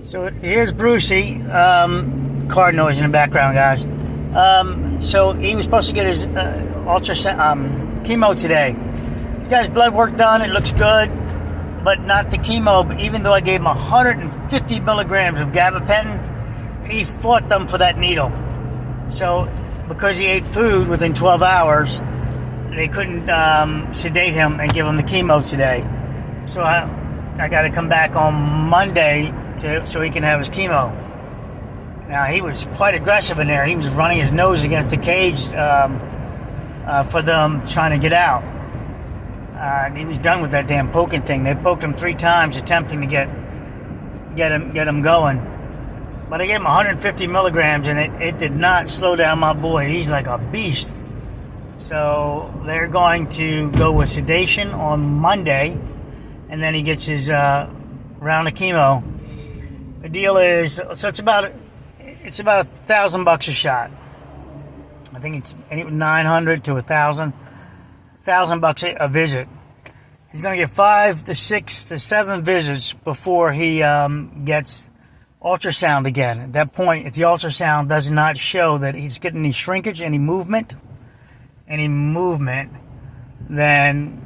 So here's Brucey. Car noise in the background, guys. So he was supposed to get his chemo today. He got his blood work done. It looks good, but not the chemo. But even though I gave him 150 milligrams of gabapentin, he fought them for that needle. So because he ate food within 12 hours, they couldn't sedate him and give him the chemo today. So I got to come back on Monday so he can have his chemo. Now, he was quite aggressive in there. He was running his nose against the cage for them trying to get out. And he was done with that damn poking thing. They poked him 3 times attempting to get him going. But I gave him 150 milligrams, and it did not slow down my boy. He's like a beast. So they're going to go with sedation on Monday, and then he gets his round of chemo. The deal is, so it's about $1,000 a shot. I think it's $900 to $1,000 a visit. He's going to get 5 to 6 to 7 visits before he gets ultrasound again. At that point, if the ultrasound does not show that he's getting any shrinkage, any movement, then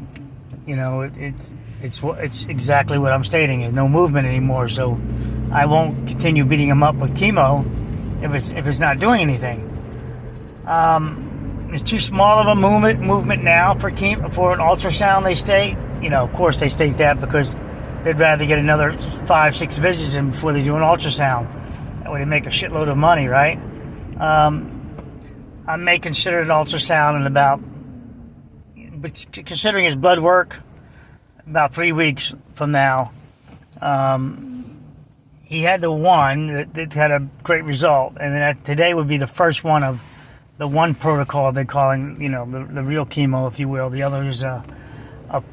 it's exactly what I'm stating. There's no movement anymore, so I won't continue beating him up with chemo if it's not doing anything. It's too small of a movement now for an ultrasound, they state. Of course they state that because they'd rather get another 5-6 visits in before they do an ultrasound. That way they make a shitload of money, right? I may consider an ultrasound but considering his blood work, about 3 weeks from now. He had the one that had a great result, and then today would be the first one of the one protocol they're calling, the real chemo, if you will. The other is a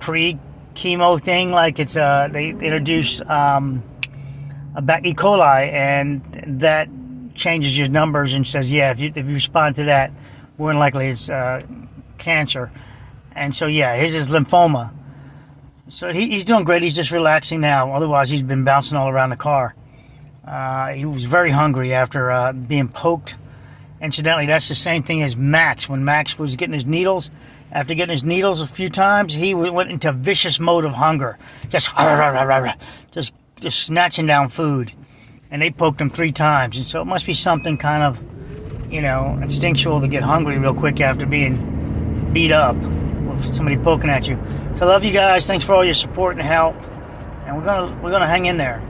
pre-chemo thing, like it's they introduce E. coli, and that changes your numbers and says, yeah, if you respond to that, more than likely it's cancer. And so, yeah, his is lymphoma. So he's doing great. He's just relaxing now. Otherwise, he's been bouncing all around the car. He was very hungry after being poked. Incidentally, that's the same thing as Max. When Max was getting his needles, after getting his needles a few times, he went into vicious mode of hunger. Just snatching down food. And they poked him 3 times. And so it must be something kind of, instinctual to get hungry real quick after being beat up with somebody poking at you. So I love you guys. Thanks for all your support and help. And we're gonna hang in there.